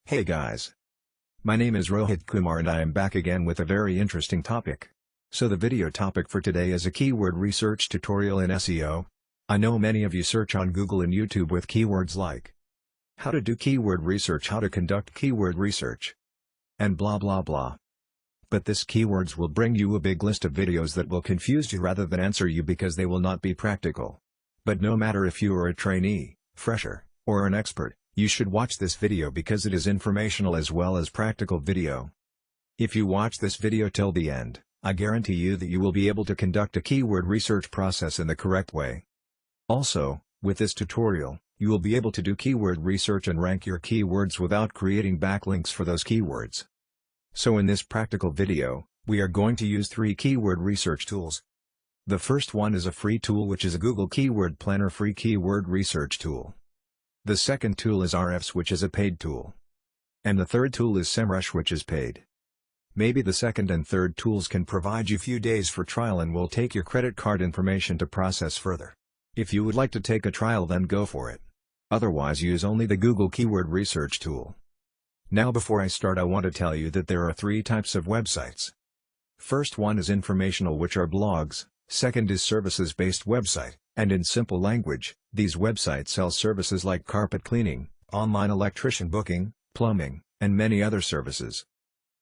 Hey guys. My name is Rohit Kumar and I am back again with a very interesting topic. So the video topic for today is a keyword research tutorial in SEO. I know many of you search on Google and YouTube with keywords like how to do keyword research, how to conduct keyword research, and blah blah blah. But this keywords will bring you a big list of videos that will confuse you rather than answer you because they will not be practical. But no matter if you are a trainee, fresher, or an expert, you should watch this video because it is informational as well as practical video. If you watch this video till the end, I guarantee you that you will be able to conduct a keyword research process in the correct way. Also, with this tutorial, you will be able to do keyword research and rank your keywords without creating backlinks for those keywords. So in this practical video, we are going to use 3 keyword research tools. The first one is a free tool which is a Google Keyword Planner free keyword research tool. The second tool is Ahrefs, which is a paid tool. And the third tool is Semrush, which is paid. Maybe the second and third tools can provide you few days for trial and will take your credit card information to process further. If you would like to take a trial, then go for it. Otherwise, use only the Google Keyword Research tool. Now before I start, I want to tell you that there are 3 types of websites. First one is informational, which are blogs. Second is services-based website, and in simple language, these websites sell services like carpet cleaning, online electrician booking, plumbing, and many other services.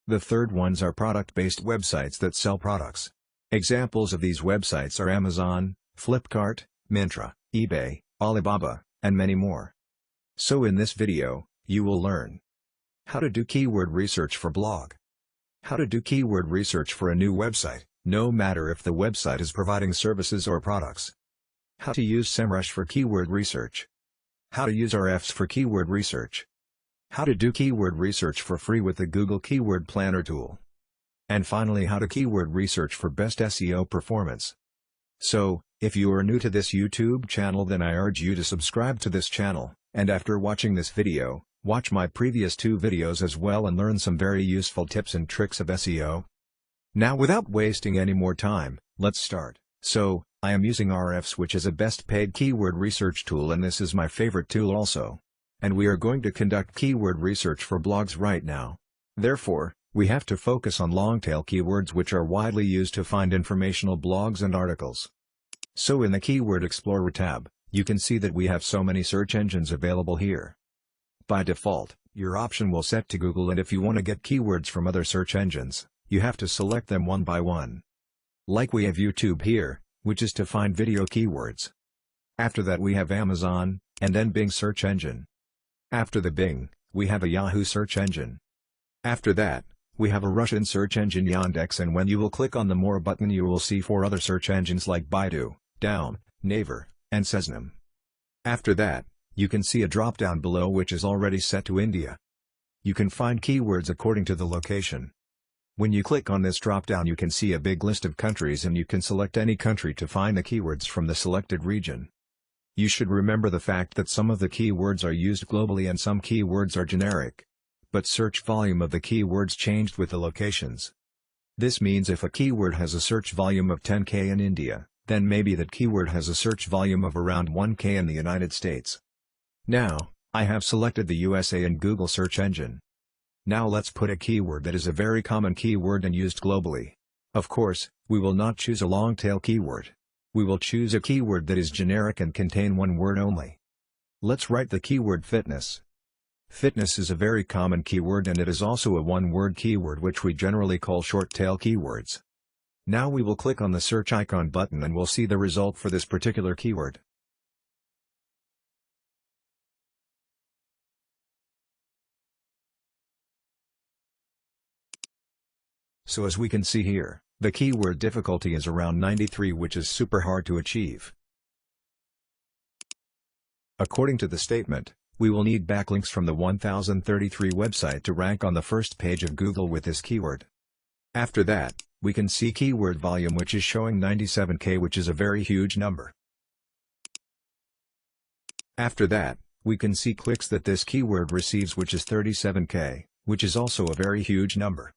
The third ones are product-based websites that sell products. Examples of these websites are Amazon, Flipkart, Myntra, eBay, Alibaba, and many more. So in this video, you will learn how to do keyword research for blog, how to do keyword research for a new website, no matter if the website is providing services or products, how to use Semrush for keyword research, how to use Ahrefs for keyword research, how to do keyword research for free with the Google Keyword Planner tool, and finally how to keyword research for best SEO performance. So, if you are new to this YouTube channel, then I urge you to subscribe to this channel, and after watching this video, watch my previous 2 videos as well and learn some very useful tips and tricks of SEO. Now without wasting any more time, let's start. So, I am using Ahrefs, which is a best paid keyword research tool, and this is my favorite tool also. And we are going to conduct keyword research for blogs right now. Therefore, we have to focus on long-tail keywords which are widely used to find informational blogs and articles. So in the Keyword Explorer tab, you can see that we have so many search engines available here. By default, your option will set to Google, and if you want to get keywords from other search engines, you have to select them one by one. Like we have YouTube here, which is to find video keywords. After that we have Amazon, and then Bing search engine. After the Bing, we have a Yahoo search engine. After that, we have a Russian search engine Yandex, and when you will click on the More button you will see 4 other search engines like Baidu, Daum, Naver, and Sesnam. After that, you can see a drop down below which is already set to India. You can find keywords according to the location. When you click on this drop down you can see a big list of countries, and you can select any country to find the keywords from the selected region. You should remember the fact that some of the keywords are used globally and some keywords are generic. But search volume of the keywords changed with the locations. This means if a keyword has a search volume of 10K in India, then maybe that keyword has a search volume of around 1K in the United States. Now, I have selected the USA in Google search engine. Now let's put a keyword that is a very common keyword and used globally. Of course, we will not choose a long tail keyword. We will choose a keyword that is generic and contain one word only. Let's write the keyword fitness. Fitness is a very common keyword, and it is also a one-word keyword which we generally call short-tail keywords. Now we will click on the search icon button and we'll see the result for this particular keyword. So as we can see here, the keyword difficulty is around 93, which is super hard to achieve. According to the statement, we will need backlinks from the 1033 website to rank on the first page of Google with this keyword. After that, we can see keyword volume which is showing 97K, which is a very huge number. After that, we can see clicks that this keyword receives, which is 37K, which is also a very huge number.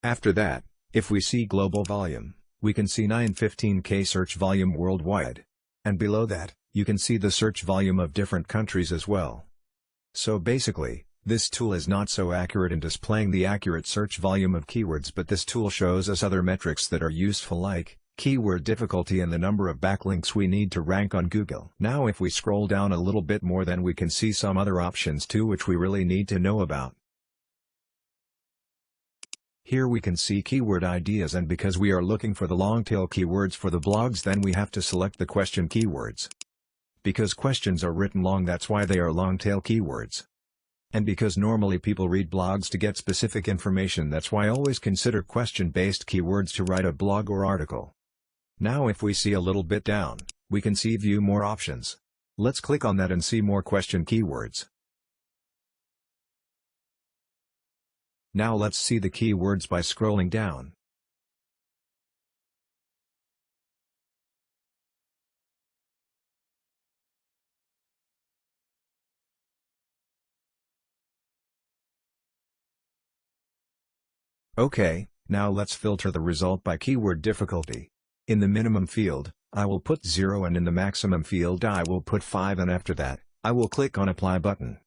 After that, if we see global volume, we can see 915K search volume worldwide. And below that, you can see the search volume of different countries as well. So basically, This tool is not so accurate in displaying the accurate search volume of keywords, but this tool shows us other metrics that are useful, like keyword difficulty and the number of backlinks we need to rank on Google. Now if we scroll down a little bit more, then we can see some other options too which we really need to know about. Here we can see keyword ideas, and because we are looking for the long tail keywords for the blogs, then we have to select the question keywords. Because questions are written long, that's why they are long tail keywords. And because normally people read blogs to get specific information, that's why I always consider question-based keywords to write a blog or article. Now if we see a little bit down, we can see view more options. Let's click on that and see more question keywords. Now let's see the keywords by scrolling down. Okay, now let's filter the result by keyword difficulty. In the minimum field, I will put 0, and in the maximum field I will put 5, and after that, I will click on Apply button.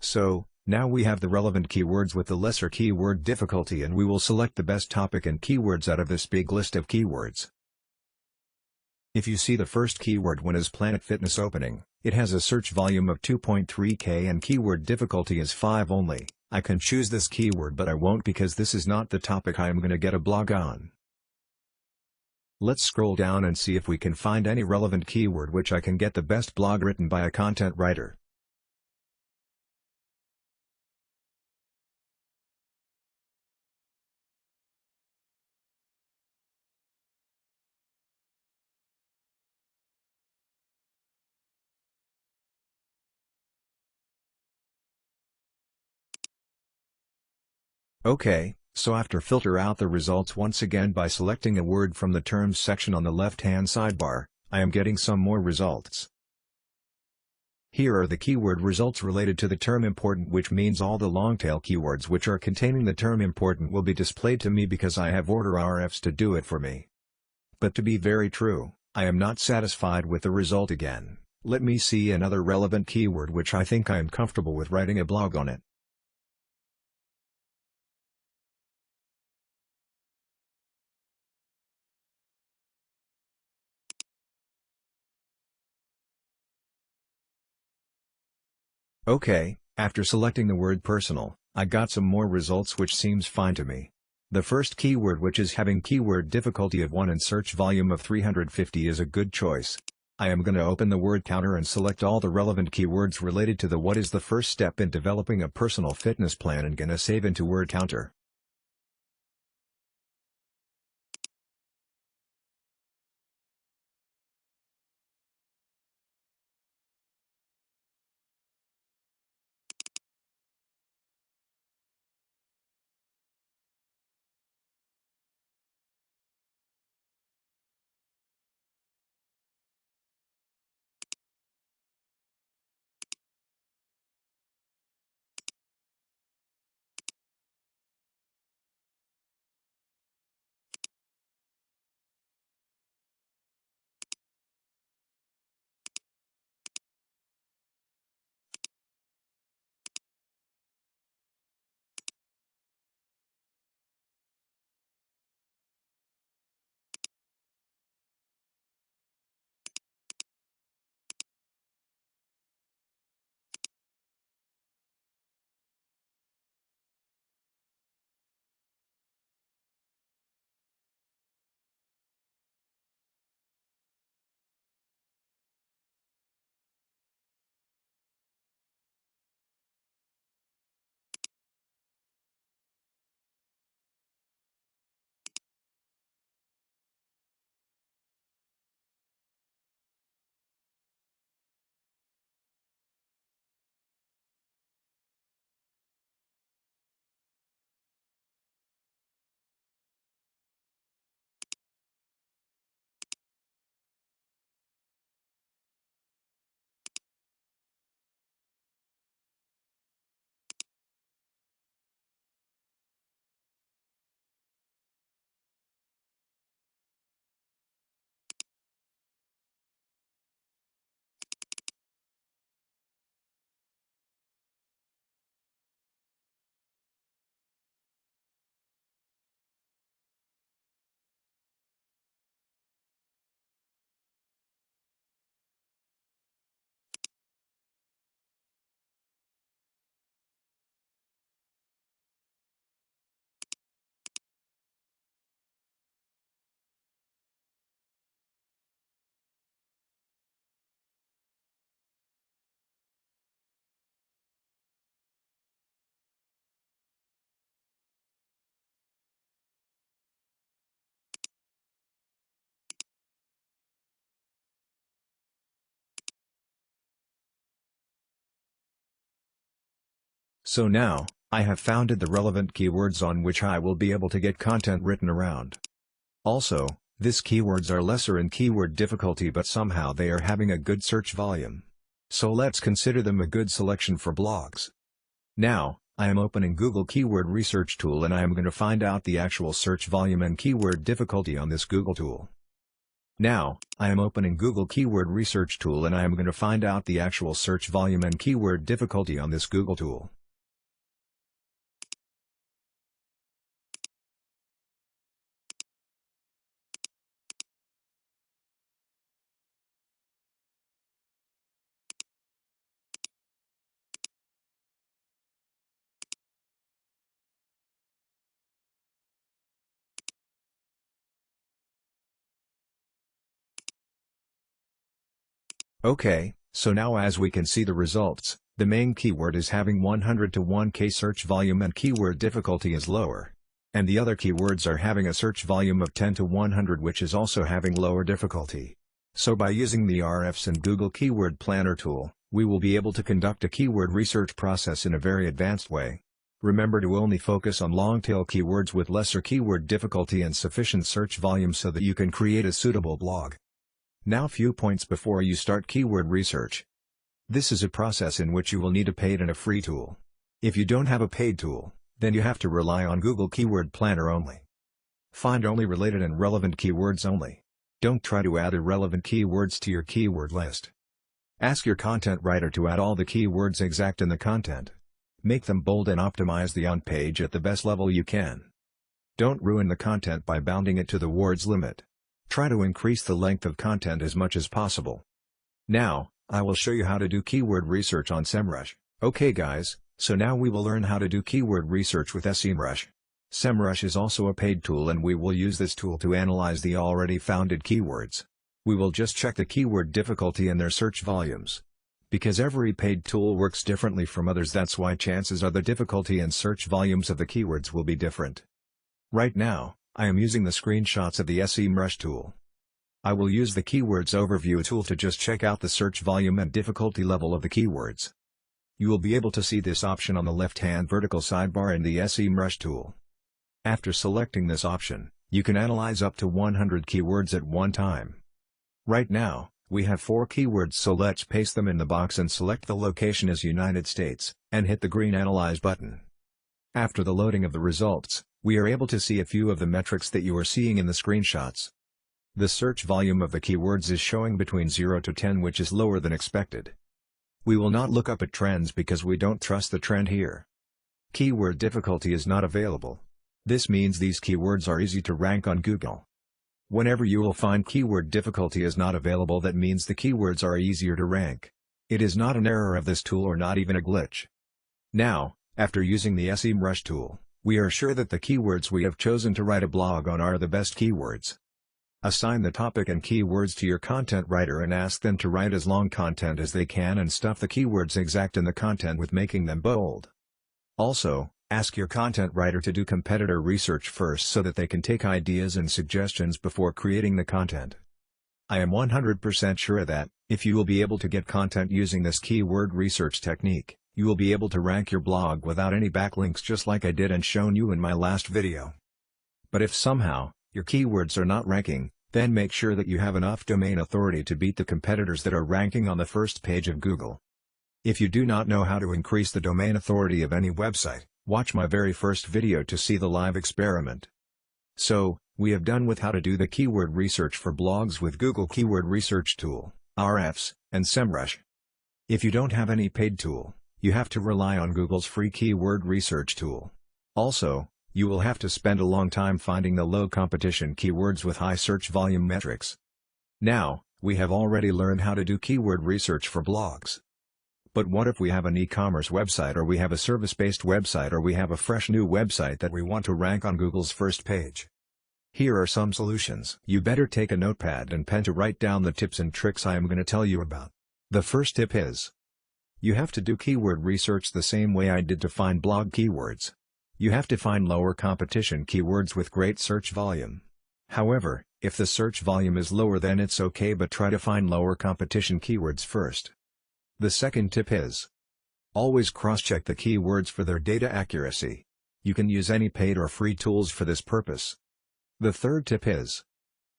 So, now we have the relevant keywords with the lesser keyword difficulty, and we will select the best topic and keywords out of this big list of keywords. If you see the first keyword one is Planet Fitness opening, it has a search volume of 2.3K and keyword difficulty is 5 only. I can choose this keyword, but I won't because this is not the topic I am going to get a blog on. Let's scroll down and see if we can find any relevant keyword which I can get the best blog written by a content writer. Okay, so after filter out the results once again by selecting a word from the terms section on the left-hand sidebar, I am getting some more results. Here are the keyword results related to the term important, which means all the long-tail keywords which are containing the term important will be displayed to me because I have ordered Ahrefs to do it for me. But to be very true, I am not satisfied with the result again. Let me see another relevant keyword which I think I am comfortable with writing a blog on it. Okay, after selecting the word personal, I got some more results which seems fine to me. The first keyword, which is having keyword difficulty of 1 and search volume of 350, is a good choice. I am going to open the word counter and select all the relevant keywords related to the what is the first step in developing a personal fitness plan, and gonna save into word counter. So now, I have found the relevant keywords on which I will be able to get content written around. Also, these keywords are lesser in keyword difficulty but somehow they are having a good search volume. So let's consider them a good selection for blogs. Now, I am opening Google Keyword Research Tool and I am going to find out the actual search volume and keyword difficulty on this Google tool. Now, I am opening Google Keyword Research Tool and I am going to find out the actual search volume and keyword difficulty on this Google tool. Okay, so now as we can see the results, the main keyword is having 100 to 1K search volume and keyword difficulty is lower. And the other keywords are having a search volume of 10 to 100 which is also having lower difficulty. So by using the Ahrefs and Google Keyword Planner tool, we will be able to conduct a keyword research process in a very advanced way. Remember to only focus on long-tail keywords with lesser keyword difficulty and sufficient search volume so that you can create a suitable blog. Now few points before you start keyword research. This is a process in which you will need a paid and a free tool. If you don't have a paid tool, then you have to rely on Google Keyword Planner only. Find only related and relevant keywords only. Don't try to add irrelevant keywords to your keyword list. Ask your content writer to add all the keywords exact in the content. Make them bold and optimize the on page at the best level you can. Don't ruin the content by bounding it to the words limit. Try to increase the length of content as much as possible. Now, I will show you how to do keyword research on Semrush. Okay guys, so now we will learn how to do keyword research with Semrush. Semrush is also a paid tool and we will use this tool to analyze the already founded keywords. We will just check the keyword difficulty and their search volumes. Because every paid tool works differently from others, that's why chances are the difficulty and search volumes of the keywords will be different. Right now, I am using the screenshots of the Semrush tool. I will use the Keywords Overview tool to just check out the search volume and difficulty level of the keywords. You will be able to see this option on the left-hand vertical sidebar in the Semrush tool. After selecting this option, you can analyze up to 100 keywords at one time. Right now, we have 4 keywords, so let's paste them in the box and select the location as United States, and hit the green Analyze button. After the loading of the results, we are able to see a few of the metrics that you are seeing in the screenshots. The search volume of the keywords is showing between 0 to 10, which is lower than expected. We will not look up at trends because we don't trust the trend here. Keyword difficulty is not available. This means these keywords are easy to rank on Google. Whenever you will find keyword difficulty is not available, that means the keywords are easier to rank. It is not an error of this tool or not even a glitch. Now, after using the Semrush tool, we are sure that the keywords we have chosen to write a blog on are the best keywords. Assign the topic and keywords to your content writer and ask them to write as long content as they can and stuff the keywords exact in the content with making them bold. Also, ask your content writer to do competitor research first so that they can take ideas and suggestions before creating the content. I am 100% sure that, if you will be able to get content using this keyword research technique, you will be able to rank your blog without any backlinks, just like I did and shown you in my last video. But if somehow, your keywords are not ranking, then make sure that you have enough domain authority to beat the competitors that are ranking on the first page of Google. If you do not know how to increase the domain authority of any website, watch my very first video to see the live experiment. So, we have done with how to do the keyword research for blogs with Google Keyword Research Tool, Ahrefs, and Semrush. If you don't have any paid tool, you have to rely on Google's free keyword research tool. Also, you will have to spend a long time finding the low competition keywords with high search volume metrics. Now, we have already learned how to do keyword research for blogs. But what if we have an e-commerce website, or we have a service-based website, or we have a fresh new website that we want to rank on Google's first page? Here are some solutions. You better take a notepad and pen to write down the tips and tricks I am going to tell you about. The first tip is, you have to do keyword research the same way I did to find blog keywords. You have to find lower competition keywords with great search volume. However, if the search volume is lower, then it's okay, but try to find lower competition keywords first. The second tip is, Always cross-check the keywords for their data accuracy. You can use any paid or free tools for this purpose. The third tip is: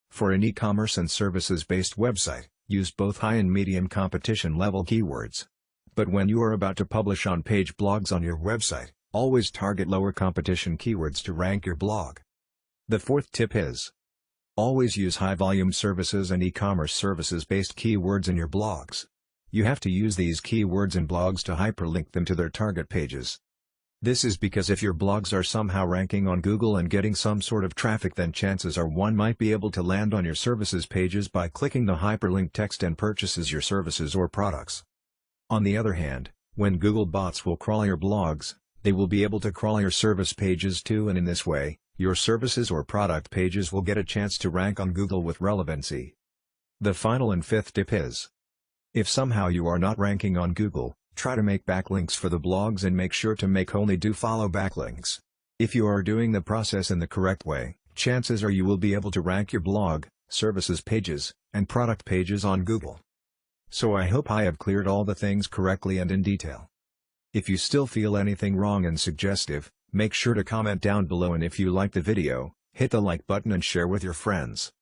for an e-commerce and services-based website, use both high and medium competition level keywords. But when you are about to publish on-page blogs on your website, always target lower competition keywords to rank your blog. The fourth tip is: always use high-volume services and e-commerce services-based keywords in your blogs. You have to use these keywords in blogs to hyperlink them to their target pages. This is because if your blogs are somehow ranking on Google and getting some sort of traffic, then chances are one might be able to land on your services pages by clicking the hyperlink text and purchases your services or products. On the other hand, when Google bots will crawl your blogs, they will be able to crawl your service pages too, and in this way, your services or product pages will get a chance to rank on Google with relevancy. The final and fifth tip is: if somehow you are not ranking on Google, try to make backlinks for the blogs and make sure to make only do follow backlinks. If you are doing the process in the correct way, chances are you will be able to rank your blog, services pages, and product pages on Google. So I hope I have cleared all the things correctly and in detail. If you still feel anything wrong and suggestive, make sure to comment down below, and if you like the video, hit the like button and share with your friends.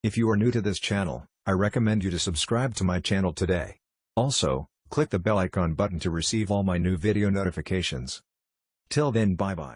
If you are new to this channel, I recommend you to subscribe to my channel today. Also, click the bell icon button to receive all my new video notifications. Till then, bye bye.